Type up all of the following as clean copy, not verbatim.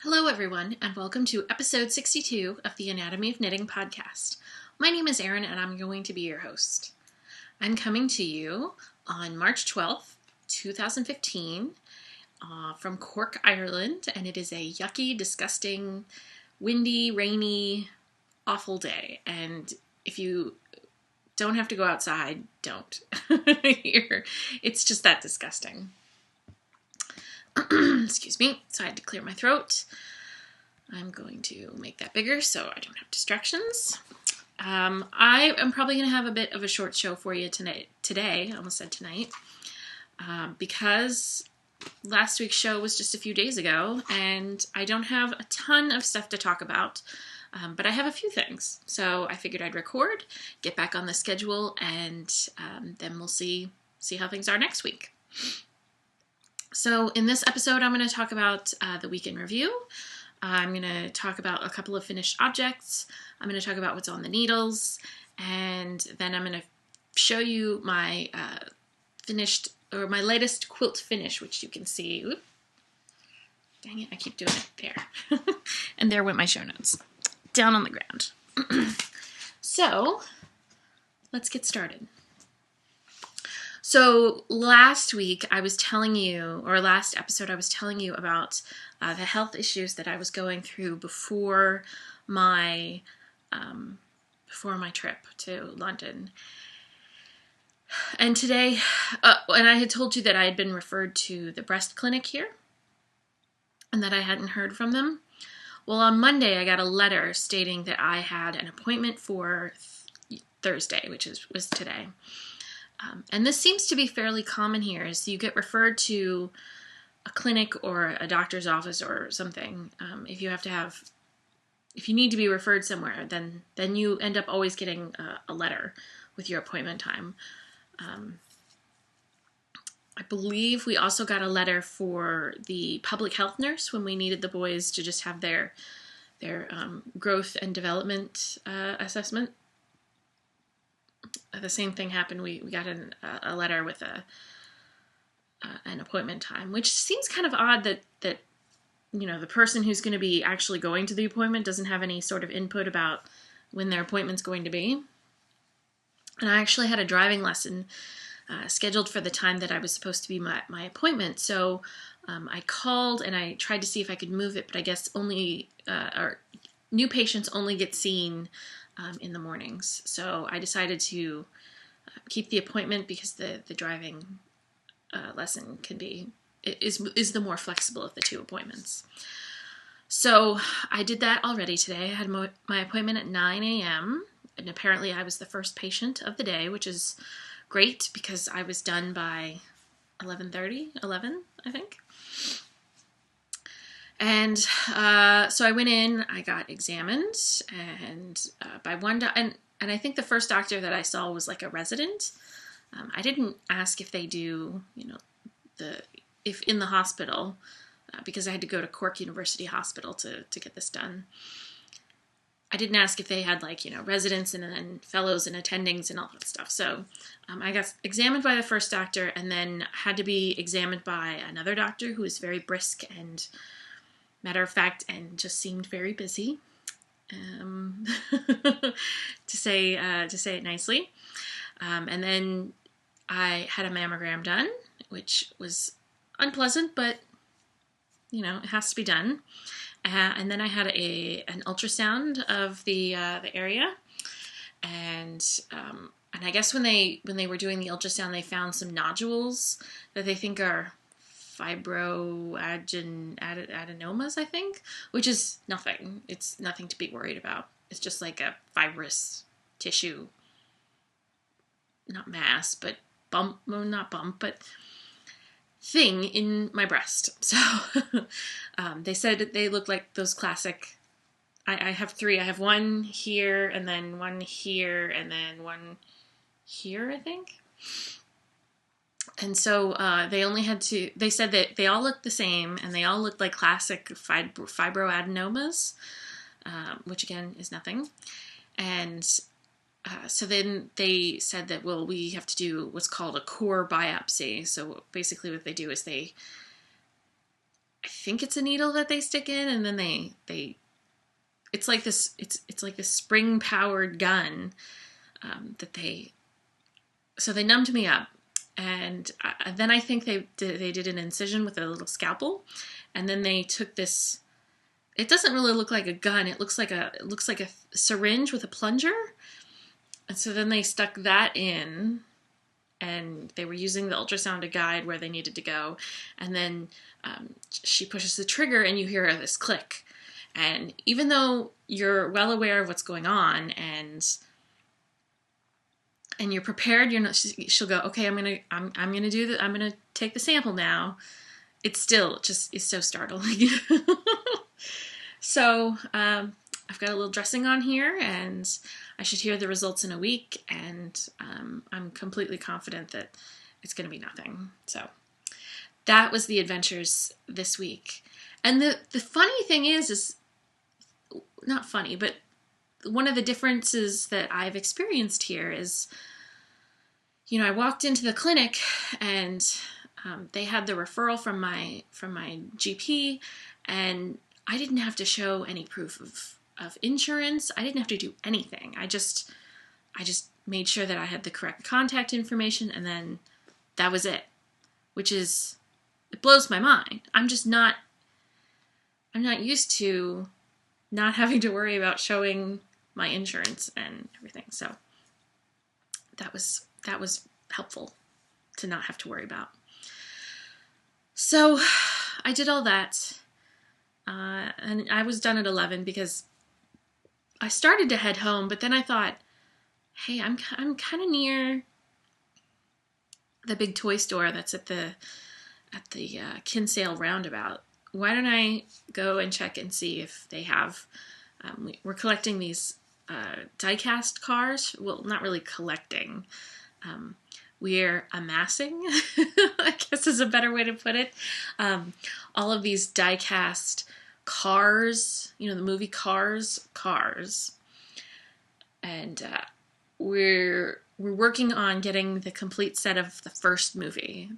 Hello, everyone, and welcome to episode 62 of the Anatomy of Knitting podcast. My name is Erin, and I'm going to be your host. I'm coming to you on March 12th, 2015, from Cork, Ireland, and it is a yucky, disgusting, windy, rainy, awful day. And if you don't have to go outside, don't. It's just that disgusting. Excuse me, so I had to clear my throat. I'm going to make that bigger so I don't have distractions. I am probably going to have a bit of a short show for you today, I almost said tonight, because last week's show was just a few days ago, and I don't have a ton of stuff to talk about, but I have a few things. So I figured I'd record, get back on the schedule, and then we'll see how things are next week. So in this episode, I'm going to talk about the week in review. I'm going to talk about a couple of finished objects. I'm going to talk about what's on the needles. And then I'm going to show you my my latest quilt finish, which you can see. Oop. Dang it, I keep doing it there. And there went my show notes. Down on the ground. So, let's get started. So last episode I was telling you about the health issues that I was going through before my trip to London. And today, and I had told you that I had been referred to the breast clinic here, and that I hadn't heard from them. Well, on Monday I got a letter stating that I had an appointment for Thursday, which was today. And this seems to be fairly common here, is you get referred to a clinic or a doctor's office or something. If you need to be referred somewhere, then you end up always getting a letter with your appointment time. I believe we also got a letter for the public health nurse when we needed the boys to just have their growth and development assessment. The same thing happened. We got a letter with an appointment time, which seems kind of odd that the person who's going to be actually going to the appointment doesn't have any sort of input about when their appointment's going to be. And I actually had a driving lesson scheduled for the time that I was supposed to be my appointment. So I called and I tried to see if I could move it, but I guess new patients only get seen in the mornings. So I decided to keep the appointment because the driving lesson is the more flexible of the two appointments. So I did that already today. I had my appointment at 9 a.m. and apparently I was the first patient of the day, which is great because I was done by 11, I think. And so I went in, I got examined, and by one and I think the first doctor that I saw was like a resident. I didn't ask if they do, if in the hospital, because I had to go to Cork University Hospital to get this done. I didn't ask if they had residents and fellows and attendings and all that stuff. So I got examined by the first doctor and then had to be examined by another doctor who was very brisk and matter of fact, and just seemed very busy, to say it nicely. And then I had a mammogram done, which was unpleasant, but it has to be done. And then I had an ultrasound of the area, and I guess when they were doing the ultrasound, they found some nodules that they think are fibroadenomas, I think, which is nothing. It's nothing to be worried about. It's just like a fibrous tissue, not mass, but but thing in my breast. So they said they look like those classic, I have three. I have one here, and then one here, and then one here, I think. And so they said that they all looked the same, and they all looked like classic fibroadenomas, which again is nothing. And so then they said that, well, we have to do what's called a core biopsy. So basically what they do is I think it's a needle that they stick in, and then they it's like this spring powered gun that they numbed me up, and then I think they did an incision with a little scalpel, and then they took this. It doesn't really look like a gun. It looks like a syringe with a plunger, and so then they stuck that in, and they were using the ultrasound to guide where they needed to go, and then she pushes the trigger, and you hear this click, and even though you're well aware of what's going on and you're prepared, you're not. She'll go, okay, I'm gonna do that. I'm gonna take the sample now. It's still just is so startling. So I've got a little dressing on here, and I should hear the results in a week, and I'm completely confident that it's going to be nothing. So that was the adventures this week. And the funny thing is not funny, but one of the differences that I've experienced here is, I walked into the clinic, and they had the referral from my GP, and I didn't have to show any proof of insurance. I didn't have to do anything. I just made sure that I had the correct contact information, and then that was it. It blows my mind. I'm not used to not having to worry about showing my insurance and everything. So that was helpful to not have to worry about. So I did all that. And I was done at 11 because I started to head home, but then I thought, hey, I'm kind of near the big toy store that's at the Kinsale roundabout. Why don't I go and check and see if they have? We're collecting these die-cast cars. Well, not really collecting. We're amassing, I guess is a better way to put it. All of these die-cast cars, the movie Cars, and we're working on getting the complete set of the first movie.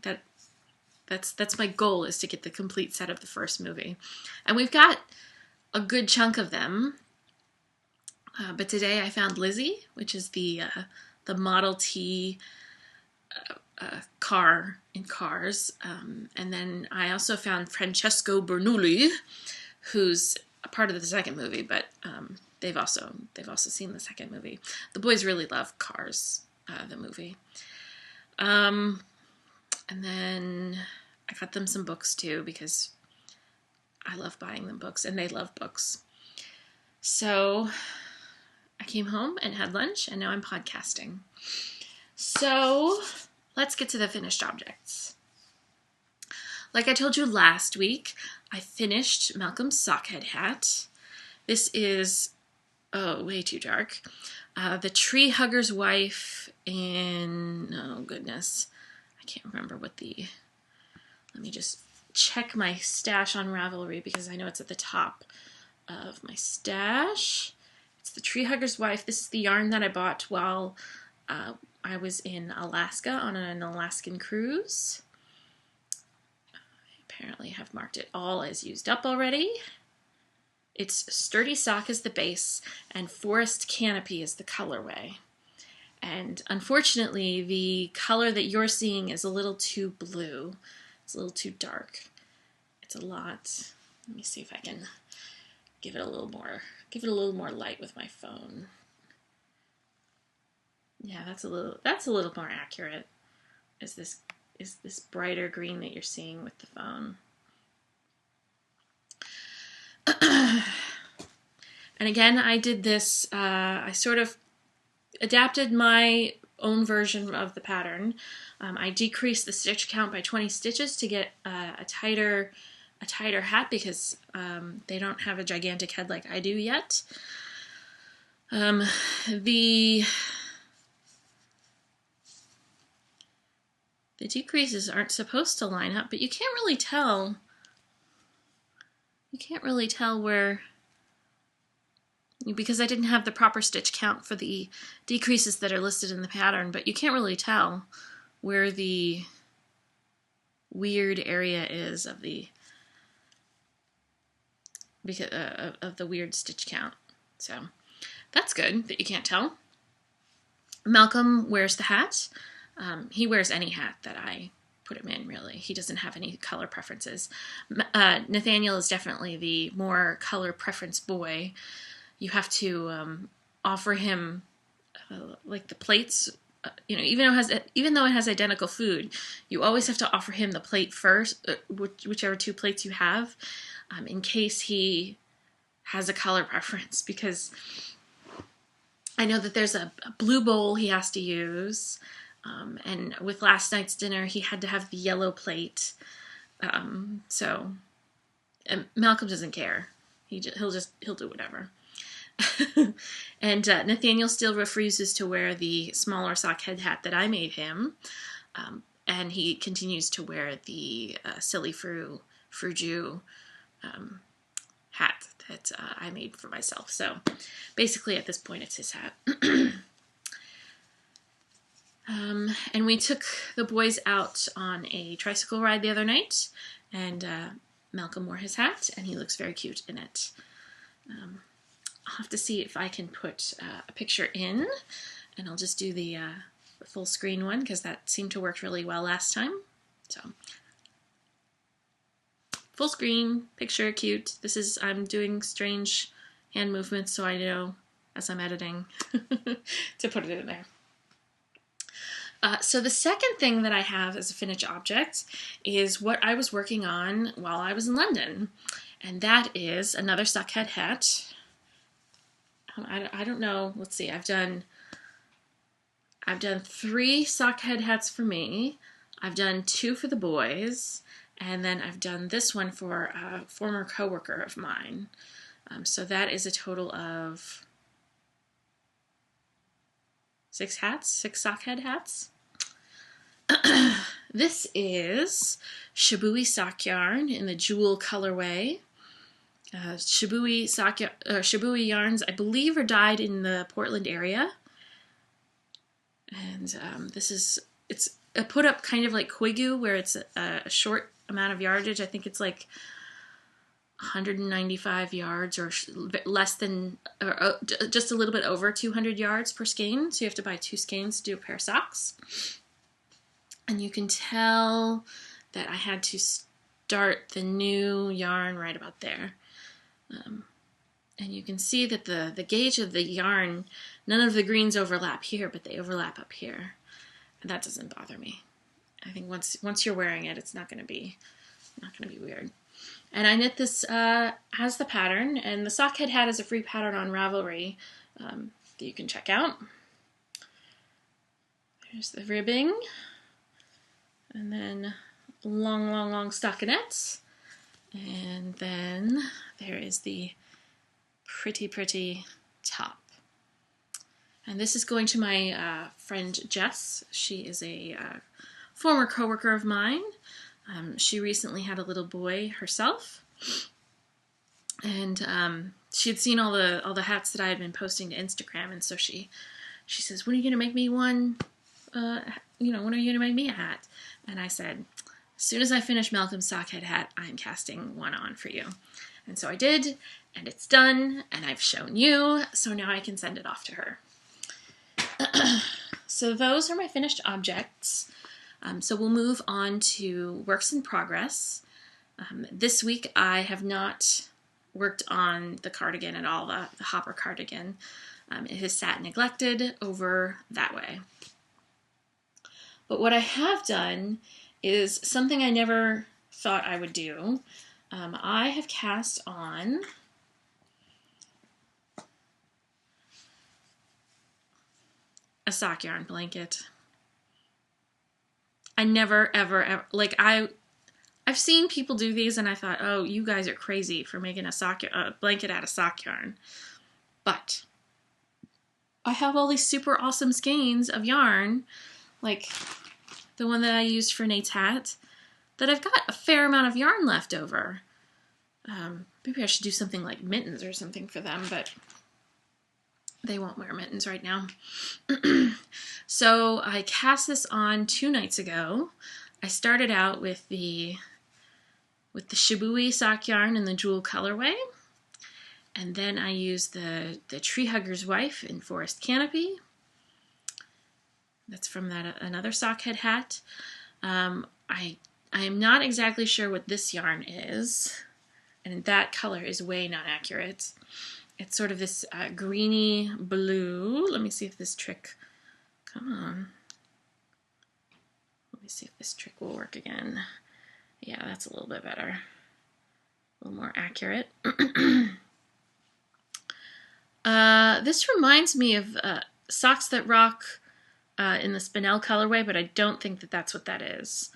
That's my goal, is to get the complete set of the first movie, and we've got a good chunk of them. But today I found Lizzie, which is the Model T car in Cars, and then I also found Francesco Bernoulli, who's a part of the second movie, but they've also seen the second movie. The boys really love Cars, the movie. And then I got them some books too, because I love buying them books, and they love books. So I came home and had lunch, and now I'm podcasting. So let's get to the finished objects. Like I told you last week, I finished Malcolm's Sockhead hat. This is, way too dark. The Tree Hugger's Wife in, oh goodness, I can't remember let me just check my stash on Ravelry, because I know it's at the top of my stash. It's the Tree Hugger's Wife. This is the yarn that I bought while I was in Alaska on an Alaskan cruise. I apparently have marked it all as used up already. It's Sturdy Sock is the base, and Forest Canopy is the colorway. And unfortunately, the color that you're seeing is a little too blue. It's a little too dark. It's a lot. Let me see if I can give it a little more light with my phone. Yeah, that's a little more accurate. Is this brighter green that you're seeing with the phone? And again, I did this. I sort of adapted my own version of the pattern. I decreased the stitch count by 20 stitches to get a tighter hat, because they don't have a gigantic head like I do yet. The decreases aren't supposed to line up, but you can't really tell. You can't really tell where, because I didn't have the proper stitch count for the decreases that are listed in the pattern, but you can't really tell where the weird area is of the because of the weird stitch count. So that's good that you can't tell. Malcolm wears the hat. He wears any hat that I put him in, really. He doesn't have any color preferences. Nathaniel is definitely the more color preference boy. You have to offer him like the plates. Even though it has identical food, you always have to offer him the plate first, whichever two plates you have, in case he has a color preference. Because I know that there's a blue bowl he has to use, and with last night's dinner, he had to have the yellow plate. So Malcolm doesn't care. He'll do whatever. And Nathaniel still refuses to wear the smaller sockhead hat that I made him, and he continues to wear the silly Frou Jew hat that I made for myself. So basically at this point it's his hat. And we took the boys out on a tricycle ride the other night, and Malcolm wore his hat, and he looks very cute in it. I'll have to see if I can put a picture in, and I'll just do the full screen one, because that seemed to work really well last time. So, full screen, picture, cute. I'm doing strange hand movements, so I know as I'm editing to put it in there. So the second thing that I have as a finished object is what I was working on while I was in London, and that is another sockhead hat. I don't know. Let's see. I've done 3 sockhead hats for me. I've done 2 for the boys, and then I've done this one for a former coworker of mine. So that is a total of 6 hats, 6 sockhead hats. This is Shibui sock yarn in the jewel colorway. Shibui yarns, I believe, are dyed in the Portland area. And it's put up kind of like Koigu, where it's a short amount of yardage. I think it's like 195 yards or less than, or just a little bit over 200 yards per skein. So you have to buy 2 skeins to do a pair of socks. And you can tell that I had to start the new yarn right about there. And you can see that the gauge of the yarn, none of the greens overlap here, but they overlap up here. And that doesn't bother me. I think once you're wearing it, it's not going to be weird. And I knit this as the pattern, and the sockhead hat is a free pattern on Ravelry that you can check out. There's the ribbing, and then long stockinettes. And then there is the pretty top. And this is going to my friend Jess. She is a former coworker of mine. She recently had a little boy herself. And she had seen all the hats that I had been posting to Instagram, and so she says, "When are you gonna make me one? When are you gonna make me a hat?" And I said, "As soon as I finish Malcolm's sockhead hat, I'm casting one on for you." And so I did, and it's done, and I've shown you, so now I can send it off to her. So those are my finished objects. So we'll move on to works in progress. This week I have not worked on the cardigan at all, the hopper cardigan. It has sat neglected over that way. But what I have done is something I never thought I would do. I have cast on a sock yarn blanket. I never, ever, like I've seen people do these, and I thought, oh, you guys are crazy for making a blanket out of sock yarn. But I have all these super awesome skeins of yarn, like the one that I used for Nate's hat, that I've got a fair amount of yarn left over. Maybe I should do something like mittens or something for them, but they won't wear mittens right now. So I cast this on 2 nights ago. I started out with the Shibui sock yarn in the jewel colorway, And then I use the Tree Hugger's Wife in Forest Canopy. That's from that another sockhead hat. I am not exactly sure what this yarn is, and that color is way not accurate. It's sort of this greeny blue. Let me see if this trick, come on. Let me see if this trick will work again. Yeah, that's a little bit better. A little more accurate. This reminds me of Socks That Rock in the Spinel colorway, but I don't think that that's what that is.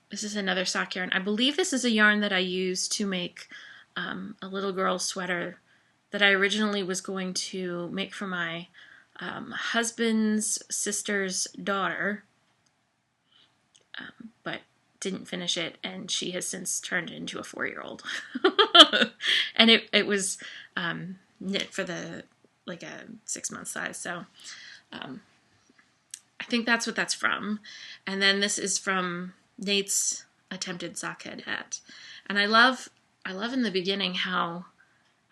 This is another sock yarn. I believe this is a yarn that I used to make a little girl sweater that I originally was going to make for my husband's sister's daughter, but didn't finish it, and she has since turned into a 4-year-old. And it was knit for a 6-month size, so I think that's what that's from. And then this is from Nate's attempted sockhead hat. And I love in the beginning how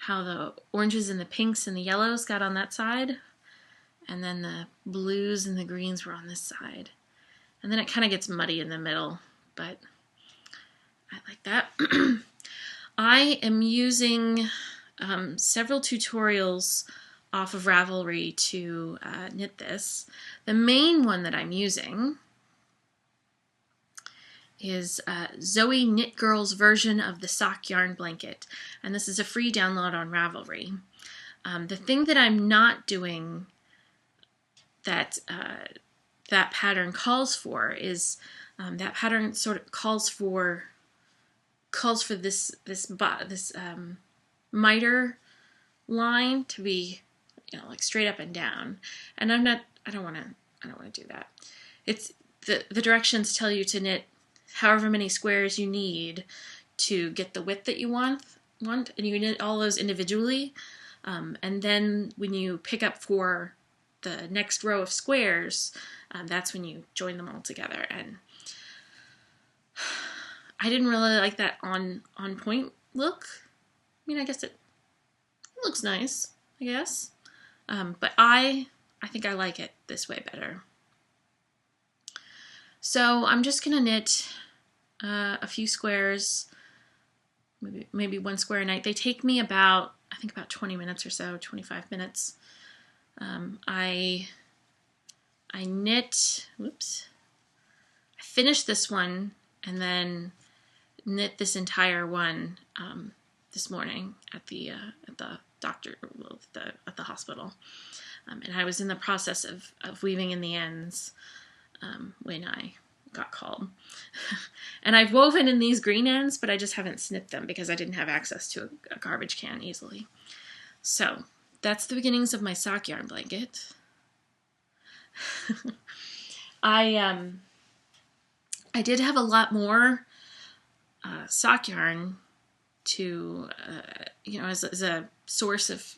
the oranges and the pinks and the yellows got on that side, and then the blues and the greens were on this side. And then it kind of gets muddy in the middle, but I like that. I am using several tutorials off of Ravelry to knit this. The main one that I'm using is Zoe Knit Girl's version of the sock yarn blanket, and this is a free download on Ravelry. The thing that I'm not doing that that pattern calls for is that pattern sort of calls for this miter line to be, like straight up and down, and I don't want to do that. It's the directions tell you to knit however many squares you need to get the width that you want, and you knit all those individually, and then when you pick up for the next row of squares, that's when you join them all together. And I didn't really like that on point look. I mean, I guess it looks nice, I guess, but I think I like it this way better. So I'm just gonna knit a few squares, maybe one square a night. They take me about 20 minutes or so, 25 minutes. I knit, I finished this one and then knit this entire one this morning at the doctor, at the hospital. And I was in the process of weaving in the ends when I got called. And I've woven in these green ends, but I just haven't snipped them because I didn't have access to a garbage can easily. So that's the beginnings of my sock yarn blanket. I did have a lot more sock yarn to, as a source of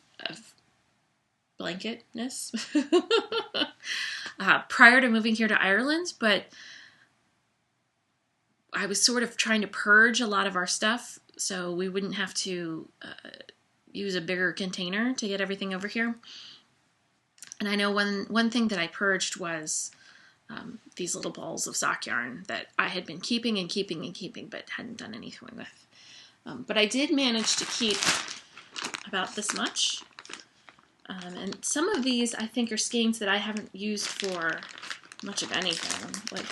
blanketness prior to moving here to Ireland, but I was sort of trying to purge a lot of our stuff so we wouldn't have to use a bigger container to get everything over here. And I know one thing that I purged was these little balls of sock yarn that I had been keeping, but hadn't done anything with. But I did manage to keep about this much. And some of these I think are skeins that I haven't used for much of anything. Like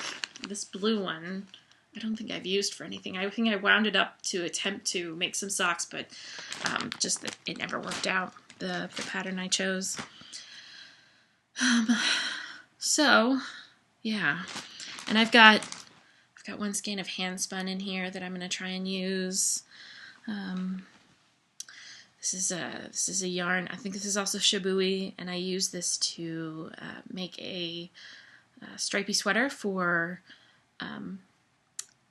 this blue one, I don't think I've used for anything. I think I wound it up to attempt to make some socks, but just that it never worked out, the pattern I chose. So, yeah. And I've got one skein of hand spun in here that I'm going to try and use. This is a yarn. I think this is also Shibui, and I use this to make a stripy sweater for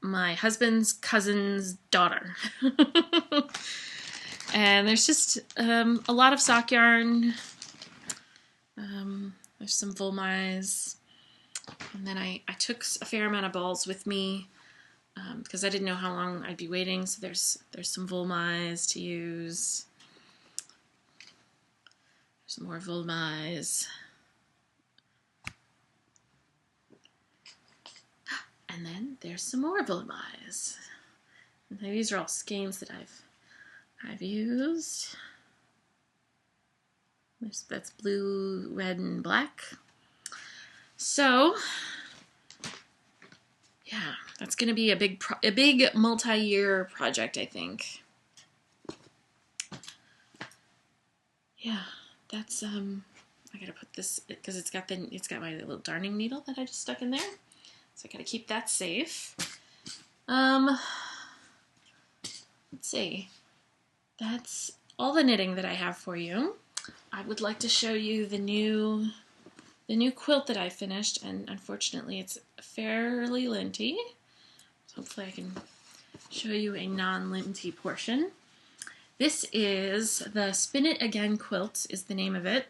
my husband's cousin's daughter. And there's just a lot of sock yarn. There's some Volmais. And then I took a fair amount of balls with me because I didn't know how long I'd be waiting. So there's some Volmais to use. There's more Volmise. And then there's some more Volmise. And these are all skeins that I've used. That's blue, red, and black. So, yeah, that's going to be a big multi-year project, I think. Yeah, that's I gotta put this because it's got my little darning needle that I just stuck in there, so I gotta keep that safe. Let's see. That's all the knitting that I have for you. I would like to show you the new quilt that I finished, and unfortunately it's fairly linty. So hopefully I can show you a non-linty portion. This is the Spin It Again quilt is the name of it.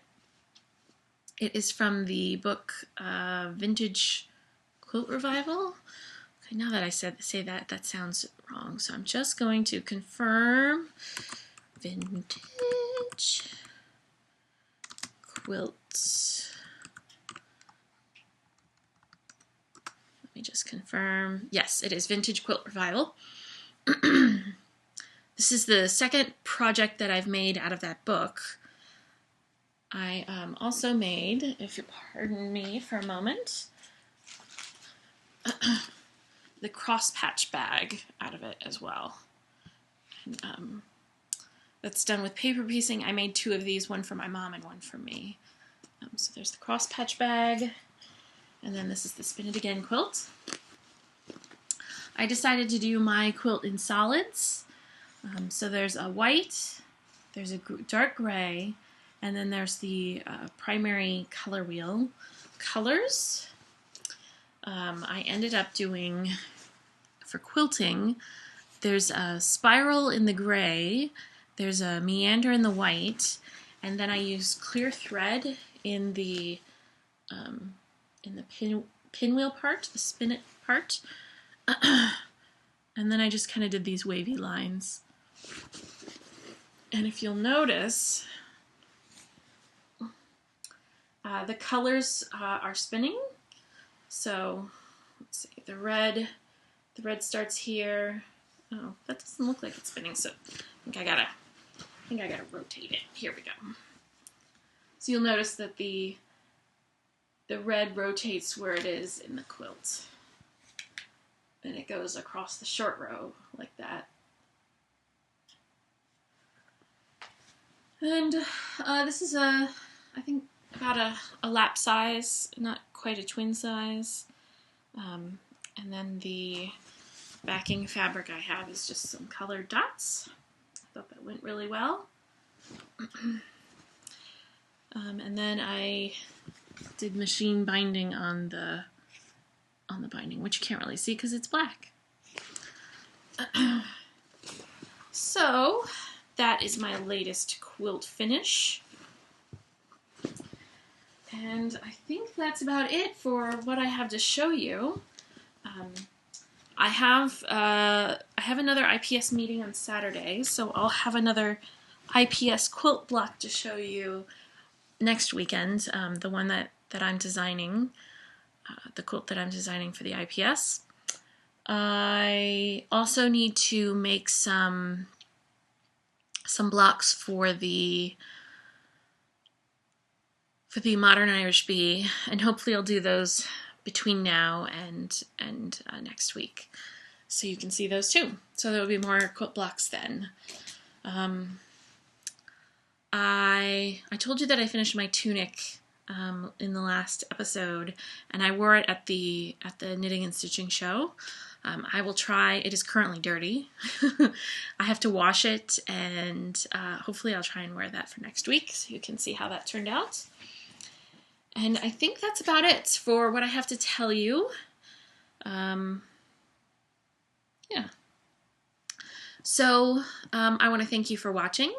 It is from the book Vintage Quilt Revival. Okay, now that I say that, that sounds wrong. So I'm just going to confirm Vintage Quilts. Let me just confirm. Yes, it is Vintage Quilt Revival. This is the second project that I've made out of that book. I also made, if you pardon me for a moment, the cross patch bag out of it as well. And, that's done with paper piecing. I made 2 of these, one for my mom and one for me. So there's the cross patch bag, and then this is the Spin It Again quilt. I decided to do my quilt in solids. So there's a white, there's a dark gray, and then there's the primary color wheel colors. I ended up doing, for quilting, there's a spiral in the gray, there's a meander in the white, and then I used clear thread in the pinwheel part, the spin it part. And then I just kind of did these wavy lines. And if you'll notice, the colors are spinning. So let's see, the red starts here. Oh, that doesn't look like it's spinning. So I think I gotta rotate it. Here we go. So you'll notice that the red rotates where it is in the quilt. And it goes across the short row like that. And this is I think about a lap size, not quite a twin size. And then the backing fabric I have is just some colored dots. I thought that went really well. And then I did machine binding on the binding, which you can't really see because it's black. So that is my latest quilt finish. And I think that's about it for what I have to show you. I have another IPS meeting on Saturday, so I'll have another IPS quilt block to show you next weekend, the one that I'm designing. The quilt that I'm designing for the IPS. I also need to make some blocks for the Modern Irish Bee, and hopefully I'll do those between now and next week, so you can see those too. So there will be more quilt blocks then. I told you that I finished my tunic in the last episode, and I wore it at the Knitting and Stitching show. I will try. It is currently dirty. I have to wash it, and hopefully I'll try and wear that for next week so you can see how that turned out. And I think that's about it for what I have to tell you. Yeah. So I want to thank you for watching.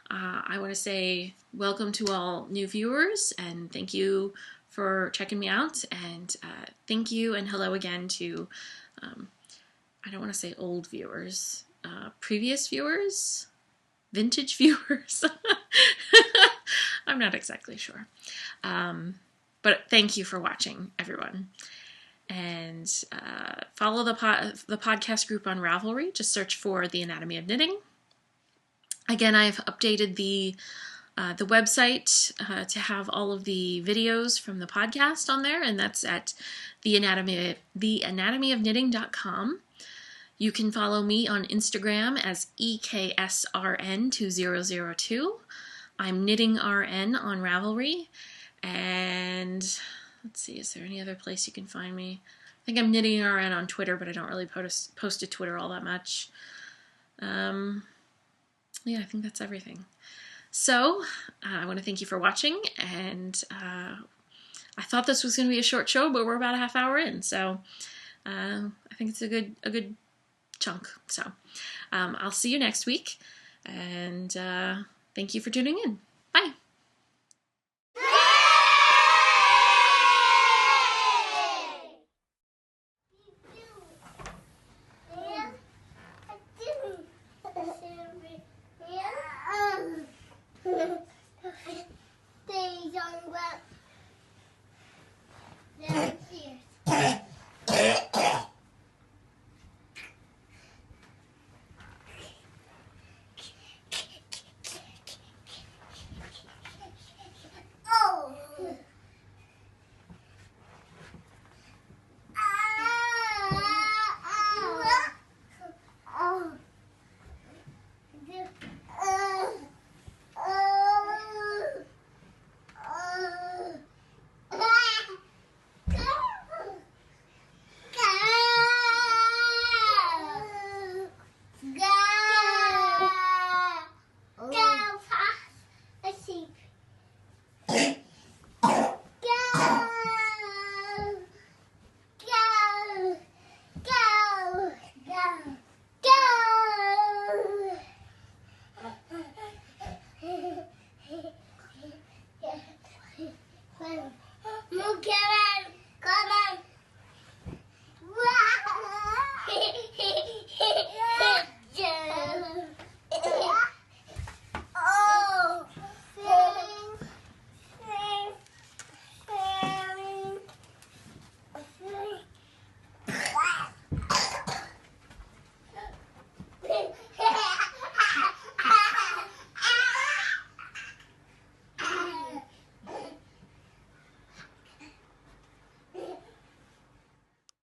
I want to say welcome to all new viewers, and thank you for checking me out, and thank you and hello again to, I don't want to say old viewers, previous viewers, vintage viewers. I'm not exactly sure. But thank you for watching, everyone. And follow the podcast group on Ravelry. Just search for The Anatomy of Knitting. Again, I've updated the website to have all of the videos from the podcast on there, and that's at theanatomyofknitting.com. You can follow me on Instagram as EKSRN2002. I'm KnittingRN on Ravelry. And let's see, is there any other place you can find me? I think I'm KnittingRN on Twitter, but I don't really post to Twitter all that much. Yeah, I think that's everything. So, I want to thank you for watching, and I thought this was going to be a short show, but we're about a half hour in, so I think it's a good chunk. So, I'll see you next week, and thank you for tuning in. Bye!